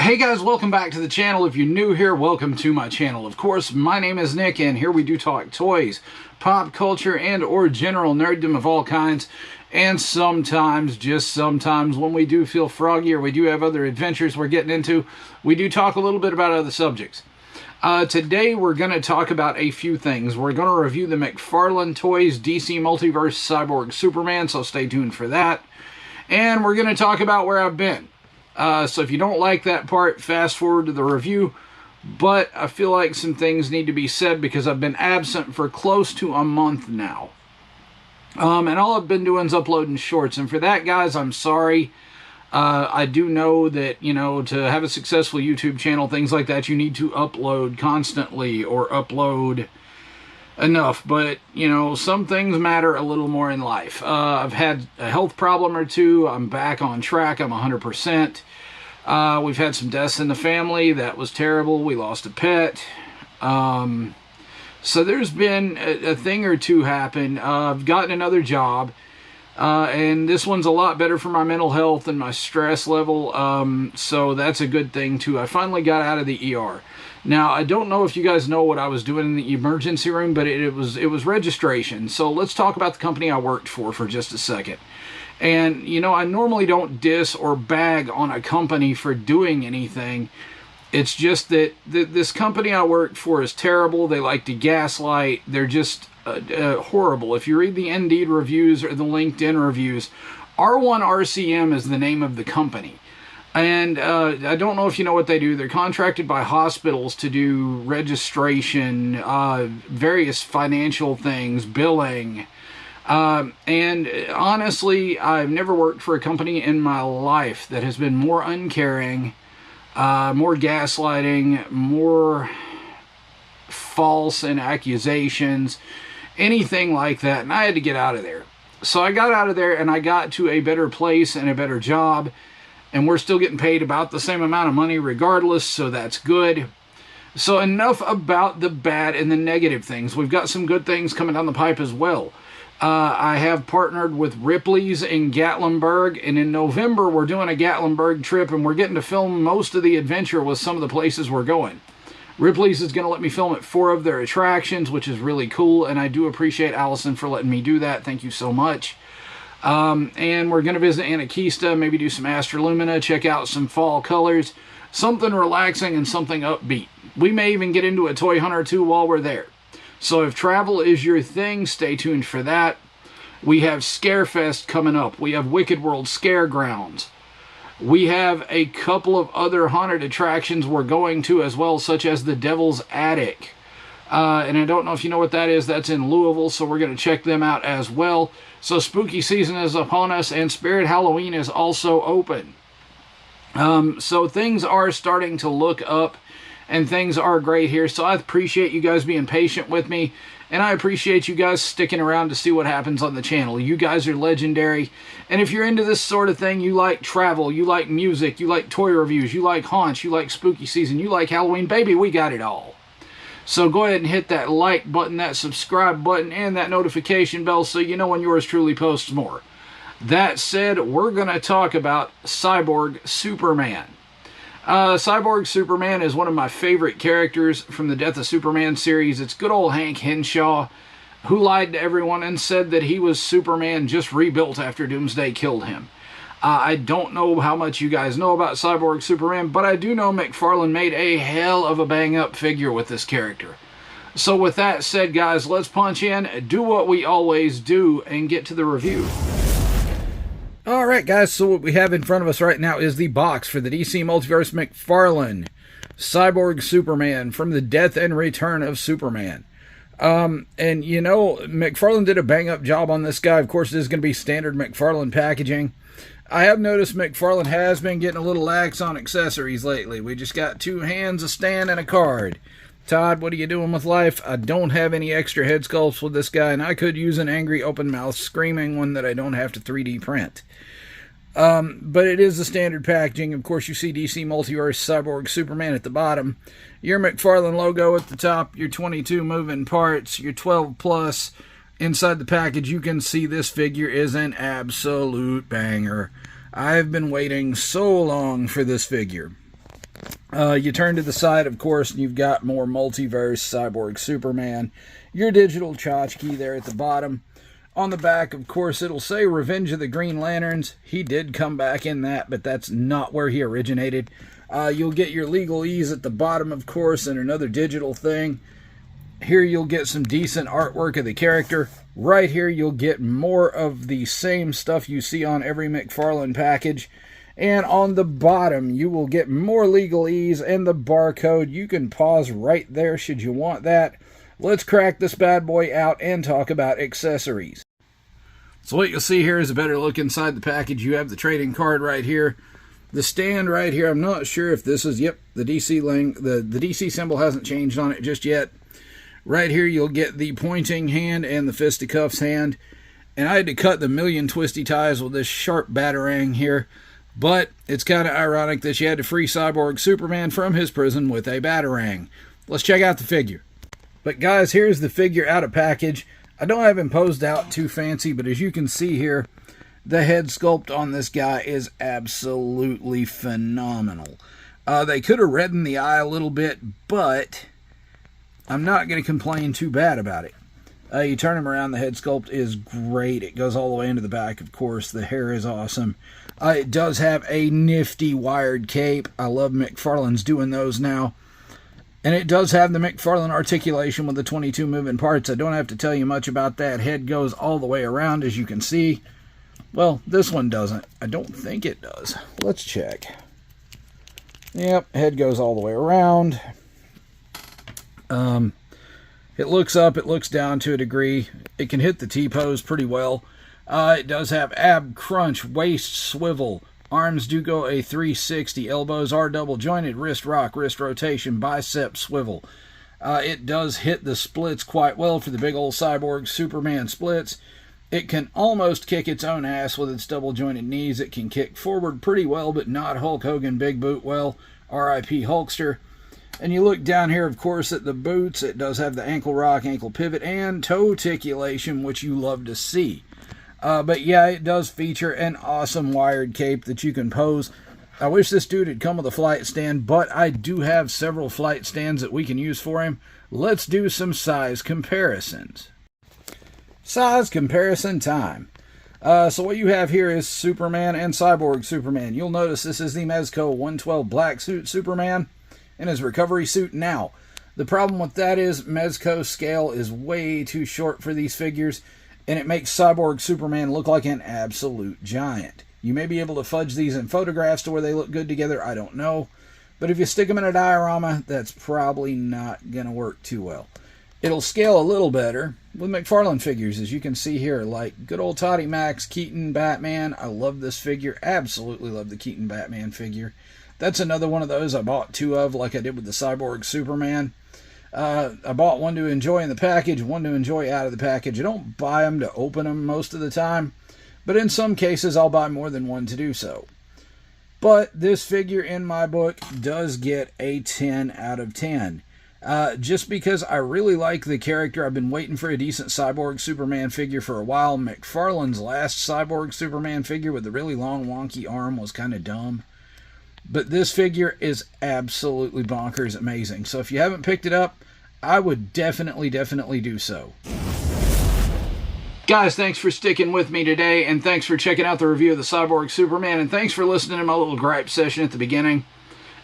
Hey guys, welcome back to the channel. If you're new here, welcome to my channel. Of course, my name is Nick, and here we do talk toys, pop culture, and or general nerddom of all kinds. And sometimes, just sometimes, when we do feel froggy or we do have other adventures we're getting into, we do talk a little bit about other subjects. Today we're going to talk about a few things. We're going to review the McFarlane Toys DC Multiverse Cyborg Superman, so stay tuned for that. And we're going to talk about where I've been. So if you don't like that part, fast forward to the review. But I feel like some things need to be said because I've been absent for close to a month now. And all I've been doing is uploading shorts. And for that, guys, I'm sorry. I do know that, you know, to have a successful YouTube channel, things like that, you need to upload constantly or upload enough. But, you know, some things matter a little more in life. I've had a health problem or two. I'm back on track. I'm 100%. We've had some deaths in the family. That was terrible. We lost a pet. So there's been a thing or two happen. I've gotten another job. And this one's a lot better for my mental health and my stress level. So that's a good thing too. I finally got out of the ER. Now, I don't know if you guys know what I was doing in the emergency room, but it was registration. So let's talk about the company I worked for just a second. And, you know, I normally don't diss or bag on a company for doing anything. It's just that this company I worked for is terrible. They like to gaslight. They're just horrible. If you read the Indeed reviews or the LinkedIn reviews, R1RCM is the name of the company. And I don't know if you know what they do. They're contracted by hospitals to do registration, various financial things, billing. And honestly, I've never worked for a company in my life that has been more uncaring, more gaslighting, more false and accusations, anything like that. And I had to get out of there. So I got out of there and I got to a better place and a better job. And we're still getting paid about the same amount of money regardless, so that's good. So enough about the bad and the negative things. We've got some good things coming down the pipe as well. I have partnered with Ripley's in Gatlinburg, and in November we're doing a Gatlinburg trip, and we're getting to film most of the adventure with some of the places we're going. Ripley's is going to let me film at 4 of their attractions, which is really cool, and I do appreciate Allison for letting me do that. Thank you so much. And we're going to visit Anarchista, maybe do some Astralumina, check out some fall colors, something relaxing and something upbeat. We may even get into a toy hunt or two while we're there. So if travel is your thing, stay tuned for that. We have Scarefest coming up. We have Wicked World Scaregrounds. We have a couple of other haunted attractions we're going to as well, such as the Devil's Attic. And I don't know if you know what that is. That's in Louisville, so we're going to check them out as well. So spooky season is upon us, and Spirit Halloween is also open. So things are starting to look up, and things are great here. So I appreciate you guys being patient with me, and I appreciate you guys sticking around to see what happens on the channel. You guys are legendary, and if you're into this sort of thing, you like travel, you like music, you like toy reviews, you like haunts, you like spooky season, you like Halloween, baby, we got it all. So go ahead and hit that like button, that subscribe button, and that notification bell so you know when yours truly posts more. That said, we're going to talk about Cyborg Superman. Cyborg Superman is one of my favorite characters from the Death of Superman series. It's good old Hank Henshaw, who lied to everyone and said that he was Superman just rebuilt after Doomsday killed him. I don't know how much you guys know about Cyborg Superman, but I do know McFarlane made a hell of a bang-up figure with this character. So with that said, guys, let's punch in, do what we always do, and get to the review. Alright, guys, so what we have in front of us right now is the box for the DC Multiverse McFarlane Cyborg Superman from the Death and Return of Superman. And, you know, McFarlane did a bang-up job on this guy. Of course, this is going to be standard McFarlane packaging. I have noticed McFarlane has been getting a little lax on accessories lately. We just got 2 hands, a stand, and a card. Todd, what are you doing with life? I don't have any extra head sculpts with this guy, and I could use an angry open mouth screaming one that I don't have to 3D print. But it is the standard packaging. Of course, you see DC Multiverse Cyborg Superman at the bottom. Your McFarlane logo at the top, your 22 moving parts, your 12 plus. Inside the package, you can see this figure is an absolute banger. I've been waiting so long for this figure. You turn to the side, of course, and you've got more Multiverse Cyborg Superman. Your digital tchotchke there at the bottom. On the back, of course, it'll say Revenge of the Green Lanterns. He did come back in that, but that's not where he originated. You'll get your legalese at the bottom, of course, and another digital thing. Here you'll get some decent artwork of the character. Right here you'll get more of the same stuff you see on every McFarlane package. And on the bottom you will get more legalese and the barcode. You can pause right there should you want that. Let's crack this bad boy out and talk about accessories. So what you'll see here is a better look inside the package. You have the trading card right here. The stand right here, I'm not sure if this is, yep, the DC the DC symbol hasn't changed on it just yet. Right here you'll get the pointing hand and the fisticuffs hand. And I had to cut the million twisty ties with this sharp batarang here. But it's kind of ironic that you had to free Cyborg Superman from his prison with a batarang. Let's check out the figure. But guys, here's the figure out of package. I don't have him posed out too fancy, but as you can see here, the head sculpt on this guy is absolutely phenomenal. They could have reddened the eye a little bit, but I'm not going to complain too bad about it. You turn him around, the head sculpt is great. It goes all the way into the back, of course. The hair is awesome. It does have a nifty wired cape. I love McFarlane's doing those now. And it does have the McFarlane articulation with the 22 moving parts. I don't have to tell you much about that. Head goes all the way around, as you can see. Well, this one doesn't. I don't think it does. Let's check. Yep, head goes all the way around. It looks up, it looks down to a degree. It can hit the T-pose pretty well. It does have ab crunch, waist swivel. Arms do go a 360. Elbows are double jointed. Wrist rock, wrist rotation, bicep swivel. It does hit the splits quite well for the big old Cyborg Superman splits. It can almost kick its own ass with its double jointed knees. It can kick forward pretty well, but not Hulk Hogan big boot well. R.I.P. Hulkster. And you look down here, of course, at the boots. It does have the ankle rock, ankle pivot, and toe articulation, which you love to see. But yeah, it does feature an awesome wired cape that you can pose. I wish this dude had come with a flight stand, but I do have several flight stands that we can use for him. Let's do some size comparisons. Size comparison time. So what you have here is Superman and Cyborg Superman. You'll notice this is the Mezco 112 black suit Superman in his recovery suit now. The problem with that is Mezco's scale is way too short for these figures, and it makes Cyborg Superman look like an absolute giant. You may be able to fudge these in photographs to where they look good together, I don't know. But if you stick them in a diorama, that's probably not going to work too well. It'll scale a little better with McFarlane figures, as you can see here, like good old Toddy Max, Keaton, Batman. I love this figure. Absolutely love the Keaton Batman figure. That's another one of those I bought two of, like I did with the Cyborg Superman. I bought one to enjoy in the package, one to enjoy out of the package. I don't buy them to open them most of the time, but in some cases I'll buy more than one to do so. But this figure in my book does get a 10 out of 10. Just because I really like the character. I've been waiting for a decent Cyborg Superman figure for a while. McFarlane's last Cyborg Superman figure with the really long wonky arm was kind of dumb. But this figure is absolutely bonkers amazing. So if you haven't picked it up, I would definitely do so. Guys, thanks for sticking with me today, and thanks for checking out the review of the Cyborg Superman, and thanks for listening to my little gripe session at the beginning.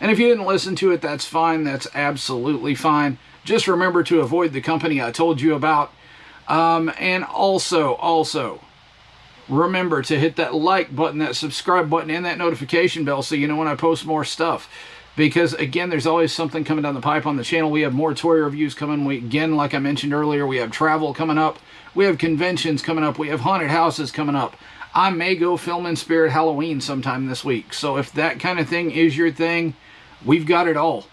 And if you didn't listen to it, that's fine. That's absolutely fine. Just remember to avoid the company I told you about. And also, remember to hit that like button, that subscribe button, and that notification bell so you know when I post more stuff. Because, again, there's always something coming down the pipe on the channel. We have more toy reviews coming. Again, like I mentioned earlier, we have travel coming up. We have conventions coming up. We have haunted houses coming up. I may go film in Spirit Halloween sometime this week. So if that kind of thing is your thing, we've got it all.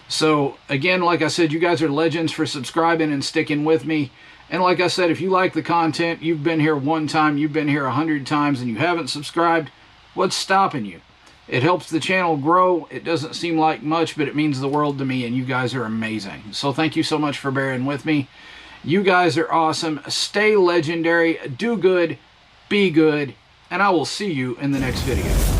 So, again, like I said, you guys are legends for subscribing and sticking with me. And like I said, if you like the content, you've been here one time, you've been here 100 times, and you haven't subscribed, what's stopping you? It helps the channel grow. It doesn't seem like much, but it means the world to me, and you guys are amazing. So thank you so much for bearing with me. You guys are awesome. Stay legendary. Do good. Be good. And I will see you in the next video.